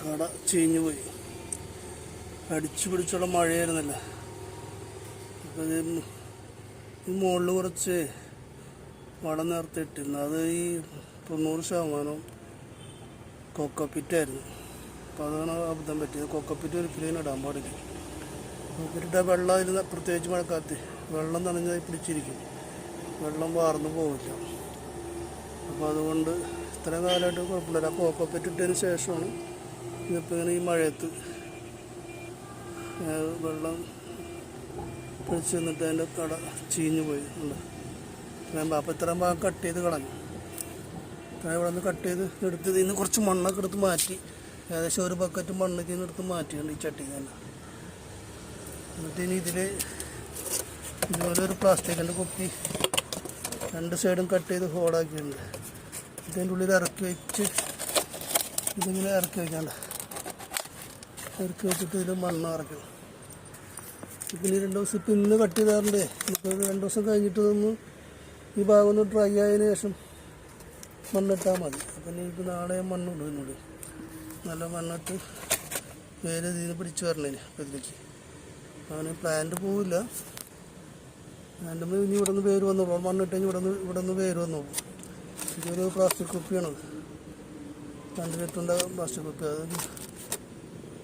കട ചീഞ്ഞു പോയി. അടിച്ചു പിടിച്ചുള്ള മഴയായിരുന്നല്ല. അപ്പോൾ ഈ മുകളിൽ കുറച്ച് വളം നേർത്തിട്ടിരുന്നു. അത് ഈ 90% കൊക്കോപ്പിറ്റായിരുന്നു. അപ്പോൾ അതാണ് അബദ്ധം പറ്റിയത്. കൊക്കോപ്പിറ്റ് ഒരിക്കലും ഇടാൻ പാടില്ല. കൊക്കോപ്പിറ്റിട്ട വെള്ളം അതിൽ പ്രത്യേകിച്ച് മഴക്കാലത്ത് വെള്ളം നനഞ്ഞായി പിടിച്ചിരിക്കും, വെള്ളം വാർന്നു പോവില്ല. അപ്പോൾ അതുകൊണ്ട് ഇത്രയും കാലമായിട്ട് കുഴപ്പമില്ല. ആ കൊക്കോപ്പിറ്റ് ഇട്ടതിന് ശേഷമാണ് ഇതിപ്പോൾ ഇങ്ങനെ ഈ മഴയത്ത് വെള്ളം പിടിച്ച് നിന്നിട്ട് അതിൻ്റെ കട ചീഞ്ഞു പോയി ഉണ്ട്. അപ്പോൾ ഇത്രയും ഭാഗം കട്ട് ചെയ്ത് കളഞ്ഞു. ഇവിടെ നിന്ന് കട്ട് ചെയ്ത് എടുത്ത് ഇതിൽ നിന്ന് കുറച്ച് മണ്ണൊക്കെ എടുത്ത് മാറ്റി, ഏകദേശം ഒരു ബക്കറ്റ് മണ്ണൊക്കെ എടുത്ത് മാറ്റിയുണ്ട് ഈ ചട്ടി തന്നെ. എന്നിട്ട് ഇനി ഇതുപോലെ ഒരു പ്ലാസ്റ്റിക്കിൻ്റെ കുപ്പി 2 സൈഡും കട്ട് ചെയ്ത് ഹോളാക്കിയിട്ടുണ്ട്. ഇതിൻ്റെ ഉള്ളിൽ ഇറക്കി വെച്ച് ഇതിങ്ങനെ ഇറക്കി വെക്കാണ്ട് ഇറക്കി വെച്ചിട്ട് ഇതിൽ മണ്ണ് ഇറക്കണം. പിന്നെ 2 ദിവസം ഇപ്പം ഇന്ന് കട്ട് ചെയ്താറുണ്ട്. ഇപ്പോൾ 2 ദിവസം കഴിഞ്ഞിട്ട് ഈ ഭാഗം ഒന്ന് ഡ്രൈ ആയതിനു ശേഷം മണ്ണിട്ടാൽ മതി. അപ്പം ഇപ്പോൾ നാളെ മണ്ണിടും. ഇതിനോട് നല്ല മണ്ണിട്ട് വേര് ഇതിന് പിടിച്ച് വരണേന്. അപ്പം ഇതിലേക്ക് അങ്ങനെ പ്ലാന്റ് പോവില്ല. പ്ലാന്റ് ഇനി ഇവിടെ നിന്ന് വേര് വന്നോളൂ. മണ്ണിട്ട് കഴിഞ്ഞ് ഇവിടെ നിന്ന് വേര് വന്നോളൂ. ഇതൊരു പ്ലാസ്റ്റിക് കുപ്പിയാണത്, 2 ലിറ്ററിൻ്റെ പ്ലാസ്റ്റിക് കുപ്പി.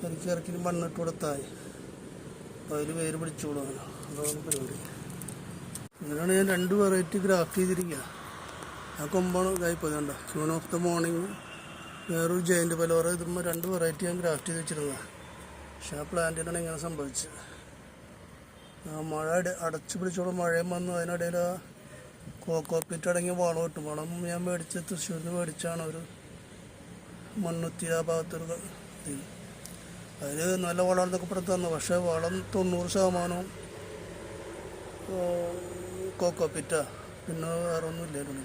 അത് ഇറക്കി മണ്ണിട്ട് കൊടുത്തായി അപ്പോൾ അതിൽ വേര് പിടിച്ചോളൂ. അതാണ് പരിപാടി. അങ്ങനെയാണ് ഞാൻ 2 വെറൈറ്റി ഗ്രാഫ്റ്റ് ചെയ്തിരിക്കുക. ആ കൊമ്പാണ് ഇതായിപ്പോയി. കണ്ട ക്യൂൺ ഓഫ് ദ മോർണിംഗ്, വേറൊരു ജയൻ്റ് പലോറ. ഇതുമ്പോൾ 2 വെറൈറ്റി ഞാൻ ഗ്രാഫ്റ്റ് ചെയ്ത് വെച്ചിരുന്നത്. പക്ഷെ ആ പ്ലാന്റിനാണ് ഇങ്ങനെ സംഭവിച്ചത്. ആ മഴ അടച്ചു പിടിച്ചോളം മഴയും വന്നു. അതിനിടയിൽ ആ കോക്കോപ്പിറ്റ് അടങ്ങിയ വളം കിട്ടും. വളം ഞാൻ തൃശ്ശൂരിൽ നിന്ന് മേടിച്ചാണ് ഒരു മണ്ണുത്തി ആ ഭാഗത്തൊരു ഇത്. അതിൽ നല്ല വളമാണെന്നൊക്കെ പുറത്ത് തന്നു. പക്ഷേ വളം 90% കോക്കോപ്പിറ്റാ, പിന്നെ വേറെ ഒന്നും ഇല്ലായിരുന്നു.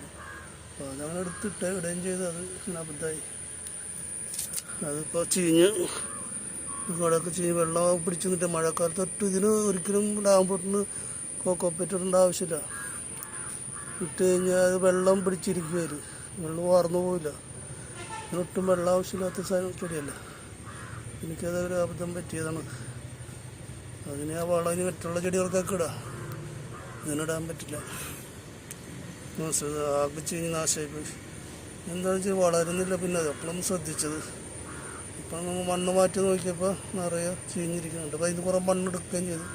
അപ്പോൾ അതങ്ങനെ എടുത്തിട്ട് ഇടുകയും ചെയ്ത് അത് അബദ്ധമായി. അതിപ്പോൾ ഇവിടെയൊക്കെ ചീഞ്ഞ് വെള്ളം പിടിച്ച് നിന്നിട്ട് മഴക്കാലത്തൊട്ട് ഇതിന് ഒരിക്കലും ഡാമ്പോട്ടിന് കോക്കോപ്പിറ്റ് ഇടേണ്ട ആവശ്യമില്ല. ഇട്ട് കഴിഞ്ഞാൽ അത് വെള്ളം പിടിച്ചിരിക്കുകയായിരുന്നു, വെള്ളം വാർന്നു പോവില്ല. ഇതിനൊട്ടും വെള്ളം ആവശ്യമില്ലാത്ത ചെടിയല്ല. എനിക്കതൊരു അബദ്ധം പറ്റിയതാണ്. അതിന് ആ വളവിന് മറ്റുള്ള ചെടികൾക്കൊക്കെ ഇടാം, ഇതിനിടാൻ പറ്റില്ല. ആകെ ചീഞ്ഞ് നാശമായിപ്പോയി. എന്താണെന്ന് വെച്ചാൽ വളരുന്നില്ല. പിന്നെ അത് എപ്പോഴും ശ്രദ്ധിച്ചത്. ഇപ്പം നമ്മൾ മണ്ണ് മാറ്റി നോക്കിയപ്പോൾ നിറയെ ചീഞ്ഞിരിക്കുന്നുണ്ട്. അപ്പോൾ അതിന് കുറേ മണ്ണെടുക്കുകയും ചെയ്തു.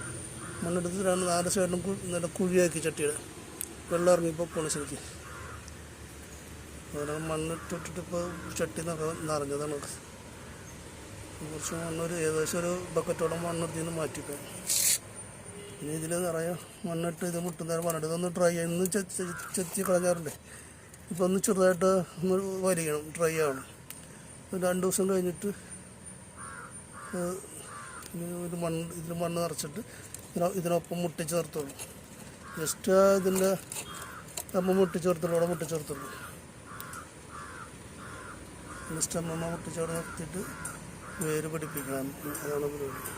മണ്ണെടുത്ത് 4 സൈഡിലും നല്ല കുഴിയാക്കി ചട്ടിയുടെ വെള്ളം ഇറങ്ങിയപ്പോൾ പോണ ശരിക്കും. അതുപോലെ മണ്ണിട്ടിട്ട് ഇപ്പോൾ ചട്ടി നിറഞ്ഞതാണ്. കുറച്ച് മണ്ണൊരു ഏകദേശം ഒരു ബക്കറ്റോളം മണ്ണെടുത്ത് നിന്ന് മാറ്റിപ്പോൾ ഇനി ഇതിൽ നിറയെ മണ്ണിട്ട് ഇത് മുട്ടുന്നേരം മണ്ണിട്ട് ഇതൊന്ന് ഡ്രൈ ഇന്ന് ചെത്തി കളഞ്ഞാറുണ്ട്. ഇപ്പോൾ ഒന്ന് ചെറുതായിട്ട് ഒന്ന് വലിയണം, ഡ്രൈ ആവണം. 2 ദിവസം കഴിഞ്ഞിട്ട് ഇതിൽ മണ്ണ് നിറച്ചിട്ട് ഇതിനൊപ്പം മുട്ടിച്ചേർത്തുള്ളൂ. ജസ്റ്റ് ഇതിൻ്റെ അമ്മ മുട്ടിച്ചേർത്തുള്ളൂ, ഇവിടെ മുട്ടിച്ചേർത്തുള്ളൂ. ജസ്റ്റ് അമ്മ മുട്ടിച്ചേർത്ത് നിർത്തിയിട്ട് വേര് പിടിപ്പിക്കണം. അതാണ് പരിപാടി.